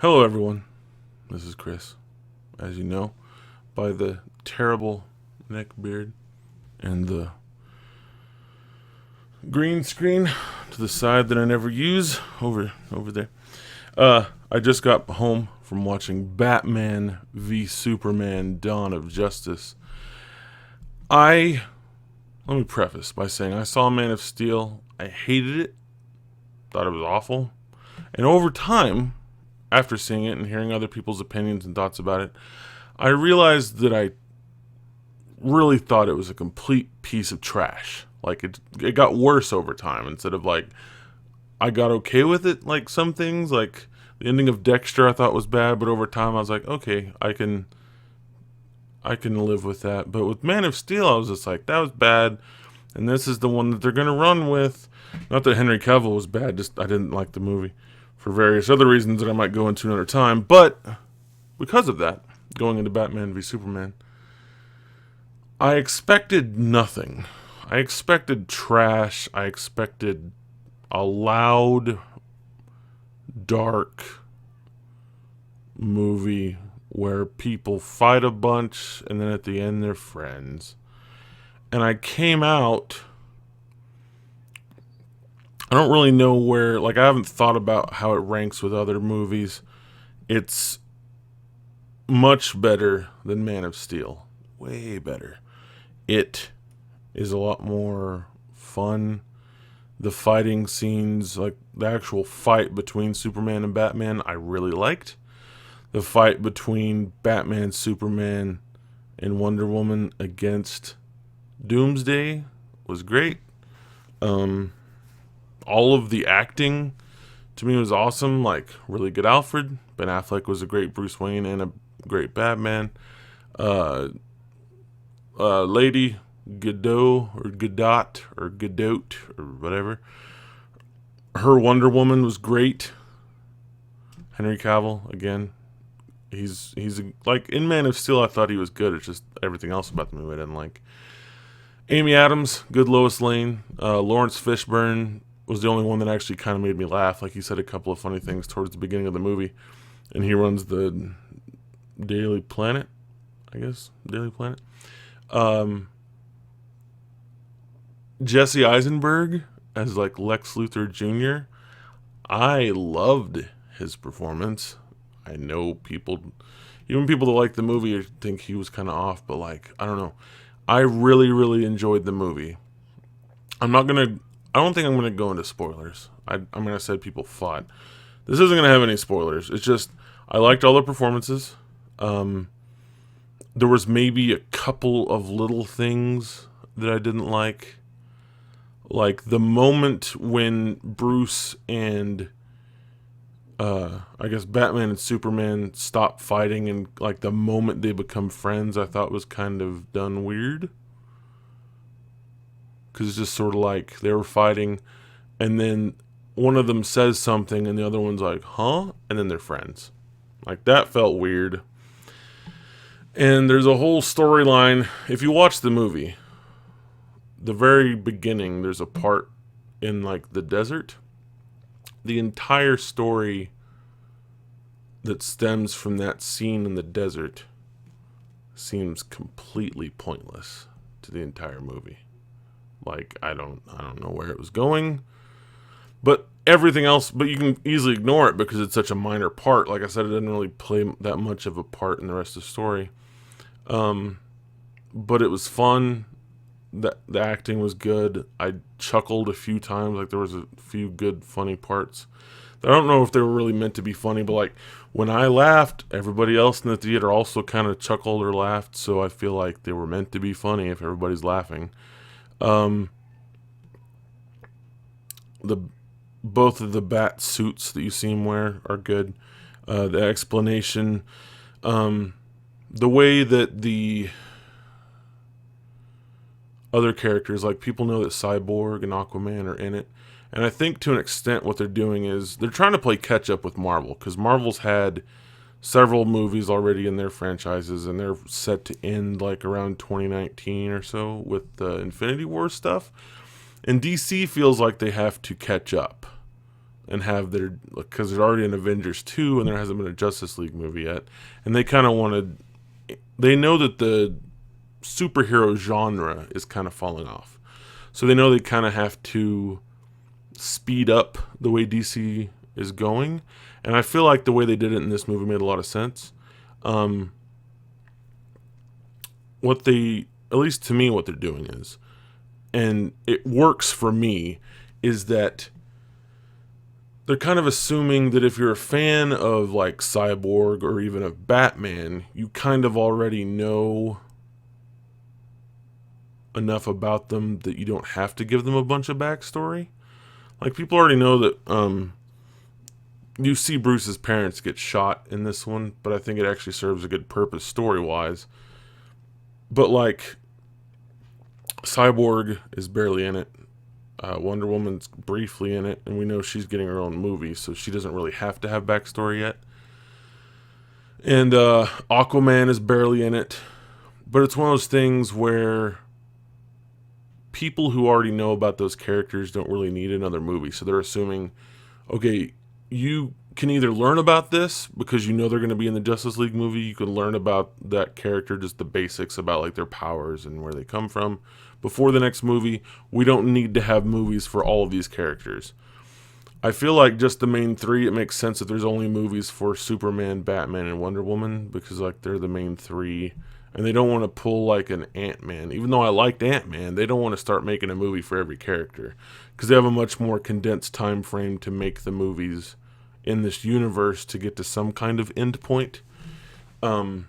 Hello, everyone. This is Chris, as you know, by the terrible neck beard and the green screen to the side that I never use over there. I just got home from watching Batman v Superman: Dawn of Justice. I Let me preface by saying I saw Man of Steel. I hated it. Thought it was awful. And over time, after seeing it and hearing other people's opinions and thoughts about it, I realized that I really thought it was a complete piece of trash. Like it got worse over time instead of like I got okay with it. Like some things, like the ending of Dexter, I thought was bad, but over time I was like, okay, I can live with that. But with Man of Steel, I was just like, that was bad, and this is the one that they're gonna run with. Not that Henry Cavill was bad, just I didn't like the movie for various other reasons that I might go into another time. But because of that, going into Batman v Superman, I expected nothing. I expected trash. I expected a loud, dark movie where people fight a bunch and then at the end they're friends. And I came out. I don't really know where, like, I haven't thought about how it ranks with other movies. It's much better than Man of Steel. Way better. It is a lot more fun. The fighting scenes, like the actual fight between Superman and Batman, I really liked. The fight between Batman, Superman, and Wonder Woman against Doomsday was great. Um, all of the acting to me was awesome. Like, really good Alfred. Ben Affleck was a great Bruce Wayne and a great Batman. Uh, Lady Godot or Godot or whatever. Her Wonder Woman was great. Henry Cavill again. Like in Man of Steel. I thought he was good. It's just everything else about the movie I didn't like. Amy Adams, good Lois Lane. Lawrence Fishburne was the only one that actually kind of made me laugh. Like he said a couple of funny things towards the beginning of the movie, and he runs the Daily Planet, I guess Daily Planet. Um, Jesse Eisenberg as like Lex Luthor Jr. I loved his performance. I know even people that like the movie think he was kind of off, but like I don't know. I really, really enjoyed the movie. I'm not gonna. I don't think I'm gonna go into spoilers. I'm gonna say people fought. This isn't gonna have any spoilers. It's just I liked all the performances. Um, there was maybe a couple of little things that I didn't like the moment when Bruce and I guess Batman and Superman stop fighting, and like the moment they become friends, I thought was kind of done weird. Because it's just sort of like they were fighting, and then one of them says something, and the other one's like, huh? And then they're friends. Like that felt weird. And there's a whole storyline. If you watch the movie, the very beginning, there's a part in like the desert. The entire story that stems from that scene in the desert seems completely pointless to the entire movie. Like I don't know where it was going, but everything else, but you can easily ignore it because it's such a minor part. Like I said, it didn't really play that much of a part in the rest of the story. Um, but it was fun. The acting was good. I chuckled a few times. Like there was a few good funny parts. I don't know if they were really meant to be funny, but like when I laughed, everybody else in the theater also kind of chuckled or laughed. So I feel like they were meant to be funny if everybody's laughing. Um, the Both of the bat suits that you see him wear are good. The explanation, um, the way that the other characters, like people know that Cyborg and Aquaman are in it. And I think to an extent what they're doing is they're trying to play catch up with Marvel, because Marvel's had several movies already in their franchises, and they're set to end like around 2019 or so with the Infinity War stuff. And DC feels like they have to catch up. and have their, because there's already an Avengers 2 and there hasn't been a Justice League movie yet, and they kind of wanted, they know that the superhero genre is kind of falling off, so they know they kind of have to speed up the way DC is going, and I feel like the way they did it in this movie made a lot of sense. What they, at least to me, what they're doing is, and it works for me, is that they're kind of assuming that if you're a fan of like Cyborg or even of Batman, you kind of already know enough about them that you don't have to give them a bunch of backstory. Like, people already know that you see Bruce's parents get shot in this one, but I think it actually serves a good purpose story-wise. But like, Cyborg is barely in it. Wonder Woman's briefly in it, and we know she's getting her own movie, so she doesn't really have to have backstory yet. And Aquaman is barely in it. But it's one of those things where people who already know about those characters don't really need another movie. So they're assuming, okay, you can either learn about this because you know they're going to be in the Justice League movie. You can learn about that character, just the basics about like their powers and where they come from before the next movie. We don't need to have movies for all of these characters. I feel like just the main three, it makes sense that there's only movies for Superman, Batman, and Wonder Woman, because like they're the main three. And they don't want to pull like an Ant-Man. Even though I liked Ant-Man, they don't want to start making a movie for every character, because they have a much more condensed time frame to make the movies in this universe to get to some kind of end point. Even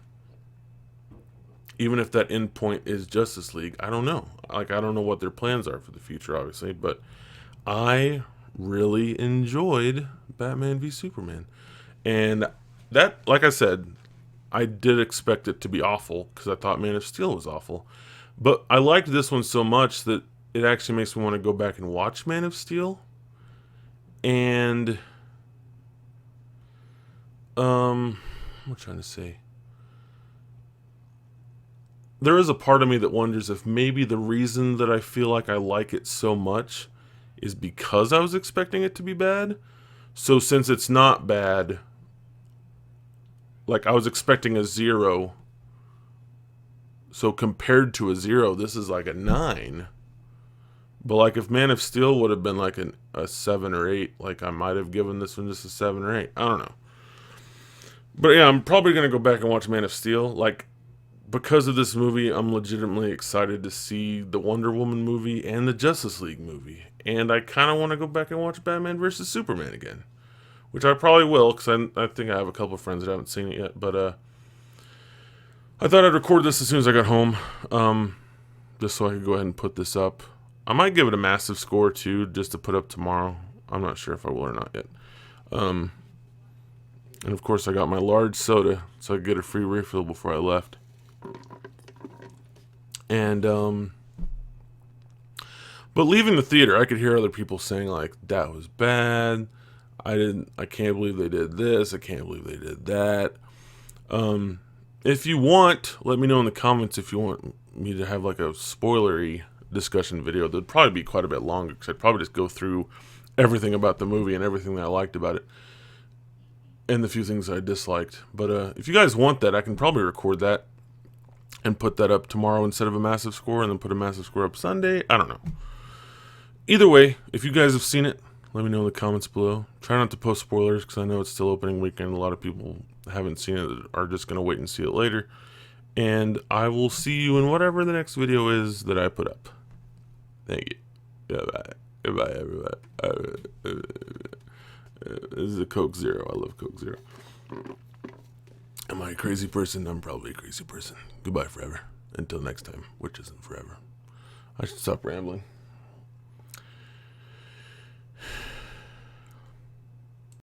if that end point is Justice League, I don't know. Like, I don't know what their plans are for the future, obviously, but I really enjoyed Batman v Superman. And that, like I said, I did expect it to be awful because I thought Man of Steel was awful. But I liked this one so much that it actually makes me want to go back and watch Man of Steel. And what am I trying to say? There is a part of me that wonders if maybe the reason that I feel like I like it so much is because I was expecting it to be bad. So since it's not bad, like, I was expecting a 0. So compared to a 0, this is like a 9. But like, if Man of Steel would have been like a 7 or 8, like I might have given this one just a 7 or 8. I don't know. But yeah, I'm probably going to go back and watch Man of Steel. Like, because of this movie, I'm legitimately excited to see the Wonder Woman movie and the Justice League movie. And I kind of want to go back and watch Batman vs. Superman again, which I probably will, because I think I have a couple of friends that haven't seen it yet. But I thought I'd record this as soon as I got home, just so I could go ahead and put this up. I might give it a massive score, too, just to put up tomorrow. I'm not sure if I will or not yet. And, of course, I got my large soda, so I could get a free refill before I left. And, but leaving the theater, I could hear other people saying, like, that was bad. I can't believe they did this. I can't believe they did that. If you want, let me know in the comments if you want me to have like a spoilery discussion video. That'd probably be quite a bit longer, because I'd probably just go through everything about the movie and everything that I liked about it, and the few things I disliked. But if you guys want that, I can probably record that and put that up tomorrow instead of a massive score, and then put a massive score up Sunday. I don't know. Either way, if you guys have seen it, let me know in the comments below. Try not to post spoilers, because I know it's still opening weekend. A lot of people haven't seen it, are just going to wait and see it later. And I will see you in whatever the next video is that I put up. Thank you. Goodbye. Goodbye, everybody. This is a Coke Zero. I love Coke Zero. Am I a crazy person? I'm probably a crazy person. Goodbye forever. Until next time, which isn't forever. I should stop rambling.